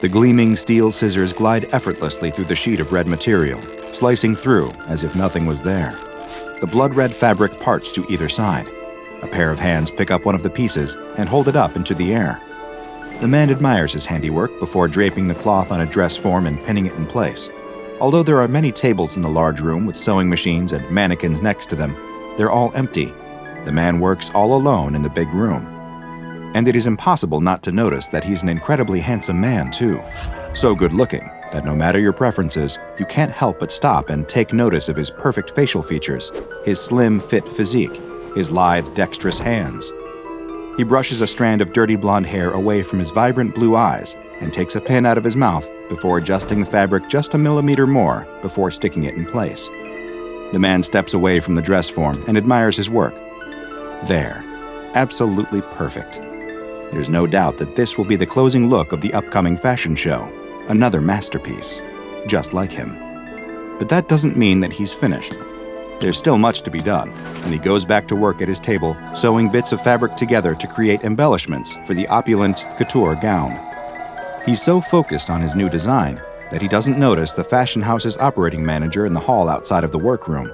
The gleaming steel scissors glide effortlessly through the sheet of red material, slicing through as if nothing was there. The blood-red fabric parts to either side. A pair of hands pick up one of the pieces and hold it up into the air. The man admires his handiwork before draping the cloth on a dress form and pinning it in place. Although there are many tables in the large room with sewing machines and mannequins next to them, they're all empty. The man works all alone in the big room. And it is impossible not to notice that he's an incredibly handsome man, too. So good-looking that no matter your preferences, you can't help but stop and take notice of his perfect facial features, his slim, fit physique, his lithe, dexterous hands. He brushes a strand of dirty blonde hair away from his vibrant blue eyes and takes a pin out of his mouth before adjusting the fabric just a millimeter more before sticking it in place. The man steps away from the dress form and admires his work. There. Absolutely perfect. There's no doubt that this will be the closing look of the upcoming fashion show. Another masterpiece. Just like him. But that doesn't mean that he's finished. There's still much to be done, and he goes back to work at his table, sewing bits of fabric together to create embellishments for the opulent couture gown. He's so focused on his new design that he doesn't notice the fashion house's operating manager in the hall outside of the workroom.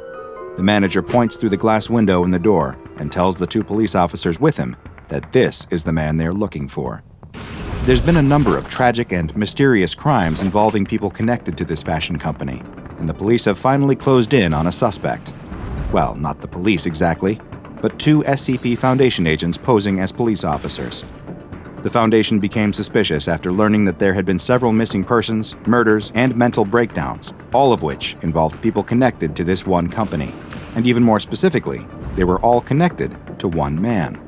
The manager points through the glass window in the door and tells the 2 police officers with him that this is the man they're looking for. There's been a number of tragic and mysterious crimes involving people connected to this fashion company, and the police have finally closed in on a suspect. Well, not the police exactly, but 2 SCP Foundation agents posing as police officers. The Foundation became suspicious after learning that there had been several missing persons, murders, and mental breakdowns, all of which involved people connected to this one company. And even more specifically, they were all connected to one man.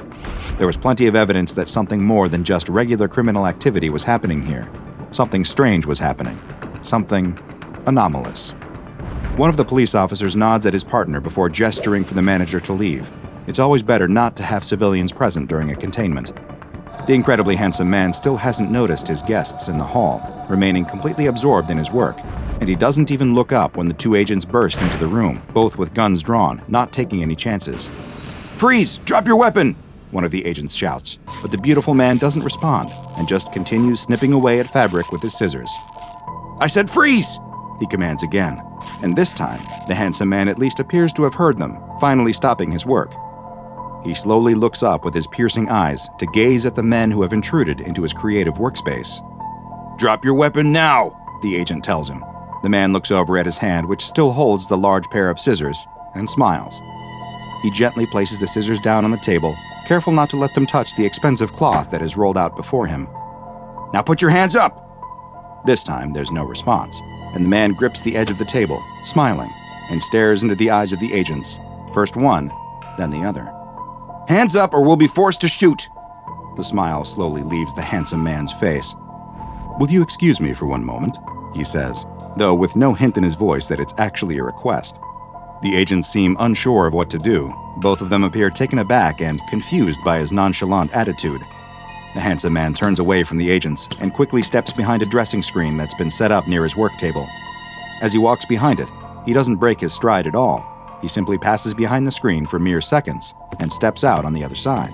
There was plenty of evidence that something more than just regular criminal activity was happening here. Something strange was happening. Something anomalous. One of the police officers nods at his partner before gesturing for the manager to leave. It's always better not to have civilians present during a containment. The incredibly handsome man still hasn't noticed his guests in the hall, remaining completely absorbed in his work, and he doesn't even look up when the 2 agents burst into the room, both with guns drawn, not taking any chances. "Freeze! Drop your weapon!" one of the agents shouts, but the beautiful man doesn't respond and just continues snipping away at fabric with his scissors. "I said freeze!" he commands again, and this time, the handsome man at least appears to have heard them, finally stopping his work. He slowly looks up with his piercing eyes to gaze at the men who have intruded into his creative workspace. "Drop your weapon now!" the agent tells him. The man looks over at his hand, which still holds the large pair of scissors, and smiles. He gently places the scissors down on the table, careful not to let them touch the expensive cloth that is rolled out before him. "Now put your hands up!" This time, there's no response, and the man grips the edge of the table, smiling, and stares into the eyes of the agents, first one, then the other. "Hands up or we'll be forced to shoot!" The smile slowly leaves the handsome man's face. "Will you excuse me for one moment?" he says, though with no hint in his voice that it's actually a request. The agents seem unsure of what to do. Both of them appear taken aback and confused by his nonchalant attitude. The handsome man turns away from the agents and quickly steps behind a dressing screen that's been set up near his work table. As he walks behind it, he doesn't break his stride at all. He simply passes behind the screen for mere seconds and steps out on the other side.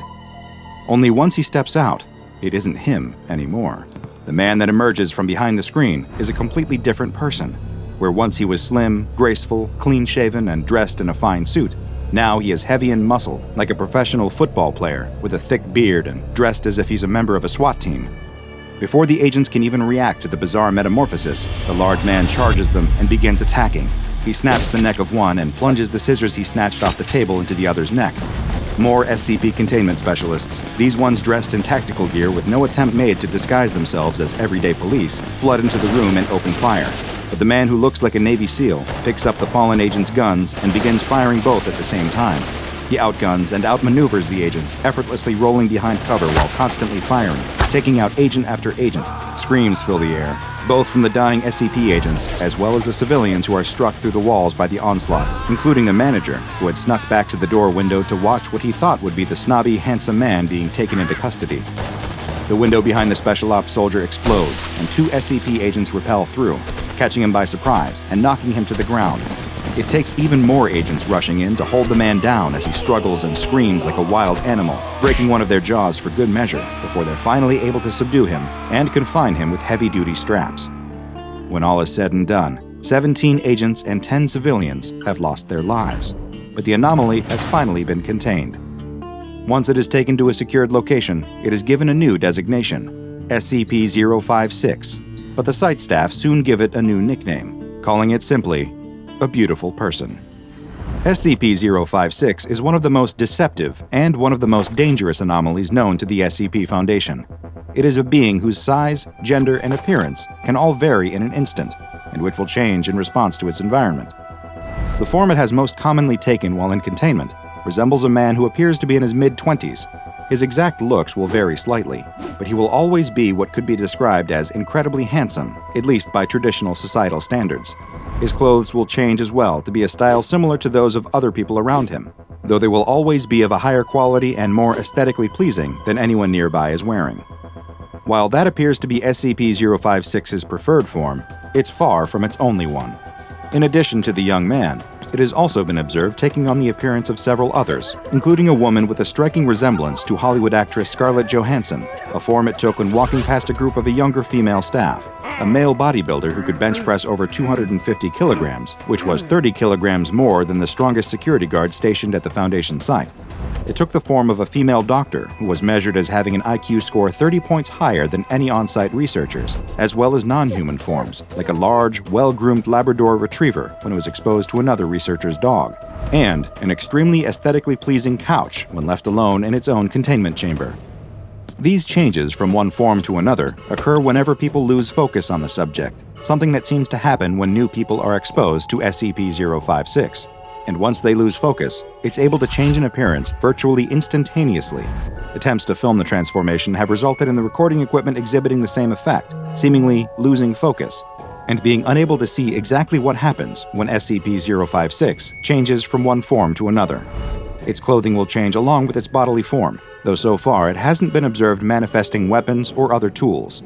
Only once he steps out, it isn't him anymore. The man that emerges from behind the screen is a completely different person. Where once he was slim, graceful, clean-shaven, and dressed in a fine suit, now he is heavy and muscled, like a professional football player, with a thick beard and dressed as if he's a member of a SWAT team. Before the agents can even react to the bizarre metamorphosis, the large man charges them and begins attacking. He snaps the neck of one and plunges the scissors he snatched off the table into the other's neck. More SCP containment specialists, these ones dressed in tactical gear with no attempt made to disguise themselves as everyday police, flood into the room and open fire. But the man who looks like a Navy SEAL picks up the fallen agent's guns and begins firing both at the same time. He outguns and outmaneuvers the agents, effortlessly rolling behind cover while constantly firing, taking out agent after agent. Screams fill the air, both from the dying SCP agents as well as the civilians who are struck through the walls by the onslaught, including the manager, who had snuck back to the door window to watch what he thought would be the snobby, handsome man being taken into custody. The window behind the Special Ops soldier explodes, and 2 SCP agents rappel through, catching him by surprise and knocking him to the ground. It takes even more agents rushing in to hold the man down as he struggles and screams like a wild animal, breaking one of their jaws for good measure before they're finally able to subdue him and confine him with heavy-duty straps. When all is said and done, 17 agents and 10 civilians have lost their lives, but the anomaly has finally been contained. Once it is taken to a secured location, it is given a new designation, SCP-056, but the site staff soon give it a new nickname, calling it simply a beautiful person. SCP-056 is one of the most deceptive and one of the most dangerous anomalies known to the SCP Foundation. It is a being whose size, gender, and appearance can all vary in an instant, and which will change in response to its environment. The form it has most commonly taken while in containment resembles a man who appears to be in his mid-20s. His exact looks will vary slightly, but he will always be what could be described as incredibly handsome, at least by traditional societal standards. His clothes will change as well to be a style similar to those of other people around him, though they will always be of a higher quality and more aesthetically pleasing than anyone nearby is wearing. While that appears to be SCP-056's preferred form, it's far from its only one. In addition to the young man, it has also been observed taking on the appearance of several others, including a woman with a striking resemblance to Hollywood actress Scarlett Johansson, a form it took when walking past a group of a younger female staff, a male bodybuilder who could bench press over 250 kilograms, which was 30 kilograms more than the strongest security guard stationed at the Foundation site. It took the form of a female doctor who was measured as having an IQ score 30 points higher than any on-site researchers, as well as non-human forms, like a large, well-groomed Labrador retriever when it was exposed to another researcher's dog, and an extremely aesthetically pleasing couch when left alone in its own containment chamber. These changes from one form to another occur whenever people lose focus on the subject, something that seems to happen when new people are exposed to SCP-056. And once they lose focus, it's able to change in appearance virtually instantaneously. Attempts to film the transformation have resulted in the recording equipment exhibiting the same effect, seemingly losing focus, and being unable to see exactly what happens when SCP-056 changes from one form to another. Its clothing will change along with its bodily form, though so far it hasn't been observed manifesting weapons or other tools.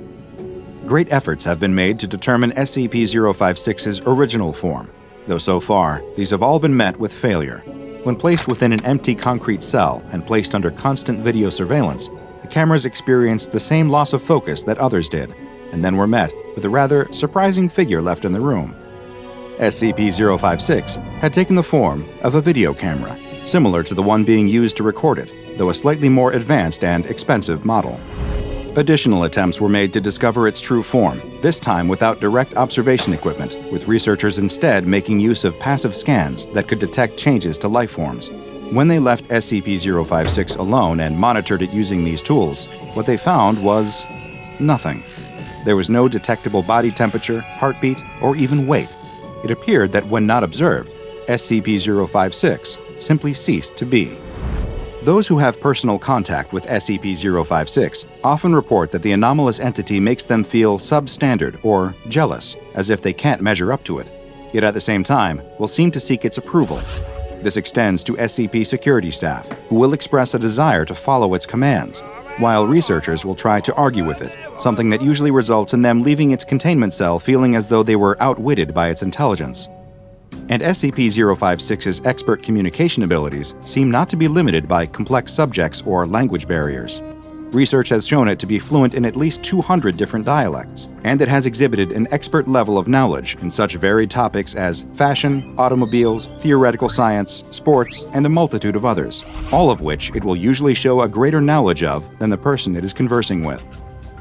Great efforts have been made to determine SCP-056's original form, though so far, these have all been met with failure. When placed within an empty concrete cell and placed under constant video surveillance, the cameras experienced the same loss of focus that others did, and then were met with a rather surprising figure left in the room. SCP-056 had taken the form of a video camera, similar to the one being used to record it, though a slightly more advanced and expensive model. Additional attempts were made to discover its true form, this time without direct observation equipment, with researchers instead making use of passive scans that could detect changes to life forms. When they left SCP-056 alone and monitored it using these tools, what they found was nothing. There was no detectable body temperature, heartbeat, or even weight. It appeared that when not observed, SCP-056 simply ceased to be. Those who have personal contact with SCP-056 often report that the anomalous entity makes them feel substandard or jealous, as if they can't measure up to it, yet at the same time will seem to seek its approval. This extends to SCP security staff, who will express a desire to follow its commands, while researchers will try to argue with it, something that usually results in them leaving its containment cell feeling as though they were outwitted by its intelligence. And SCP-056's expert communication abilities seem not to be limited by complex subjects or language barriers. Research has shown it to be fluent in at least 200 different dialects, and it has exhibited an expert level of knowledge in such varied topics as fashion, automobiles, theoretical science, sports, and a multitude of others, all of which it will usually show a greater knowledge of than the person it is conversing with.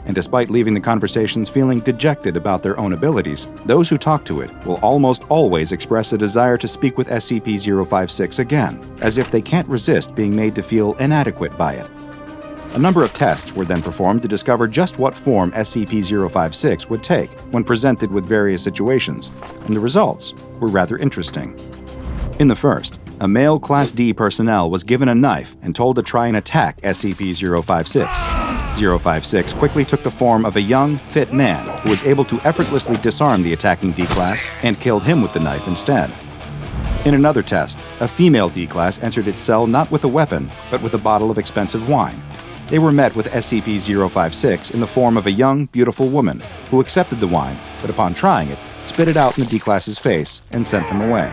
And despite leaving the conversations feeling dejected about their own abilities, those who talk to it will almost always express a desire to speak with SCP-056 again, as if they can't resist being made to feel inadequate by it. A number of tests were then performed to discover just what form SCP-056 would take when presented with various situations, and the results were rather interesting. In the first, a male Class D personnel was given a knife and told to try and attack SCP-056. 056 quickly took the form of a young, fit man who was able to effortlessly disarm the attacking D-Class and killed him with the knife instead. In another test, a female D-Class entered its cell not with a weapon, but with a bottle of expensive wine. They were met with SCP-056 in the form of a young, beautiful woman who accepted the wine, but upon trying it, spit it out in the D-Class's face and sent them away.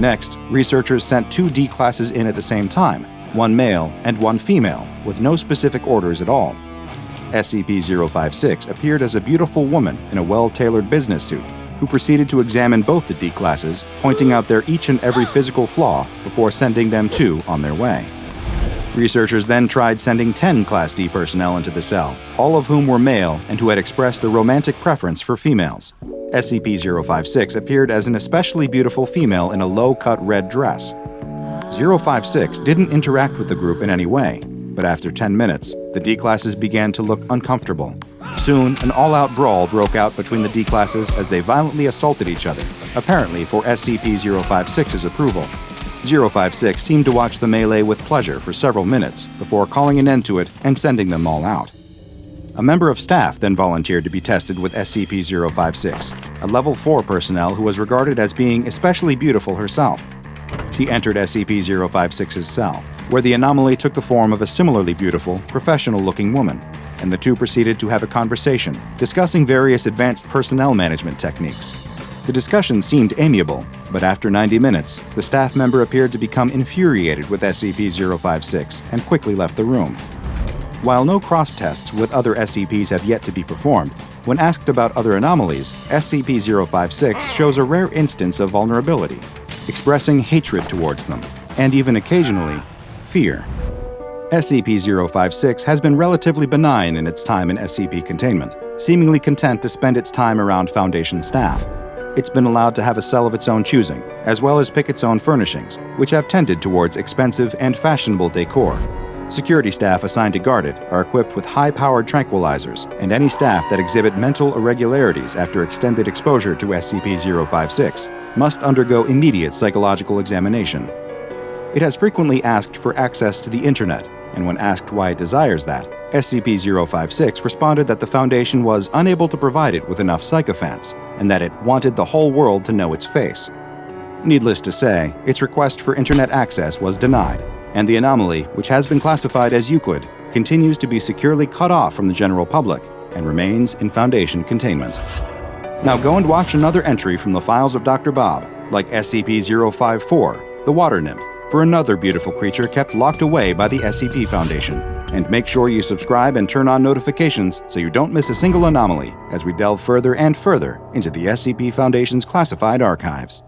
Next, researchers sent 2 D classes in at the same time, one male and one female, with no specific orders at all. SCP-056 appeared as a beautiful woman in a well-tailored business suit, who proceeded to examine both the D classes, pointing out their each and every physical flaw before sending them 2 on their way. Researchers then tried sending 10 Class D personnel into the cell, all of whom were male and who had expressed a romantic preference for females. SCP-056 appeared as an especially beautiful female in a low-cut red dress. 056 didn't interact with the group in any way, but after 10 minutes, the D classes began to look uncomfortable. Soon, an all-out brawl broke out between the D classes as they violently assaulted each other, apparently for SCP-056's approval. 056 seemed to watch the melee with pleasure for several minutes before calling an end to it and sending them all out. A member of staff then volunteered to be tested with SCP-056, a Level 4 personnel who was regarded as being especially beautiful herself. She entered SCP-056's cell, where the anomaly took the form of a similarly beautiful, professional-looking woman, and the 2 proceeded to have a conversation, discussing various advanced personnel management techniques. The discussion seemed amiable, but after 90 minutes, the staff member appeared to become infuriated with SCP-056 and quickly left the room. While no cross-tests with other SCPs have yet to be performed, when asked about other anomalies, SCP-056 shows a rare instance of vulnerability, expressing hatred towards them, and even occasionally, fear. SCP-056 has been relatively benign in its time in SCP containment, seemingly content to spend its time around Foundation staff. It's been allowed to have a cell of its own choosing, as well as pick its own furnishings, which have tended towards expensive and fashionable decor. Security staff assigned to guard it are equipped with high-powered tranquilizers, and any staff that exhibit mental irregularities after extended exposure to SCP-056 must undergo immediate psychological examination. It has frequently asked for access to the internet, and when asked why it desires that, SCP-056 responded that the Foundation was unable to provide it with enough sycophants, and that it wanted the whole world to know its face. Needless to say, its request for internet access was denied, and the anomaly, which has been classified as Euclid, continues to be securely cut off from the general public and remains in Foundation containment. Now go and watch another entry from the files of DrBob, like SCP-054, the Water Nymph, for another beautiful creature kept locked away by the SCP Foundation. And make sure you subscribe and turn on notifications so you don't miss a single anomaly as we delve further and further into the SCP Foundation's classified archives.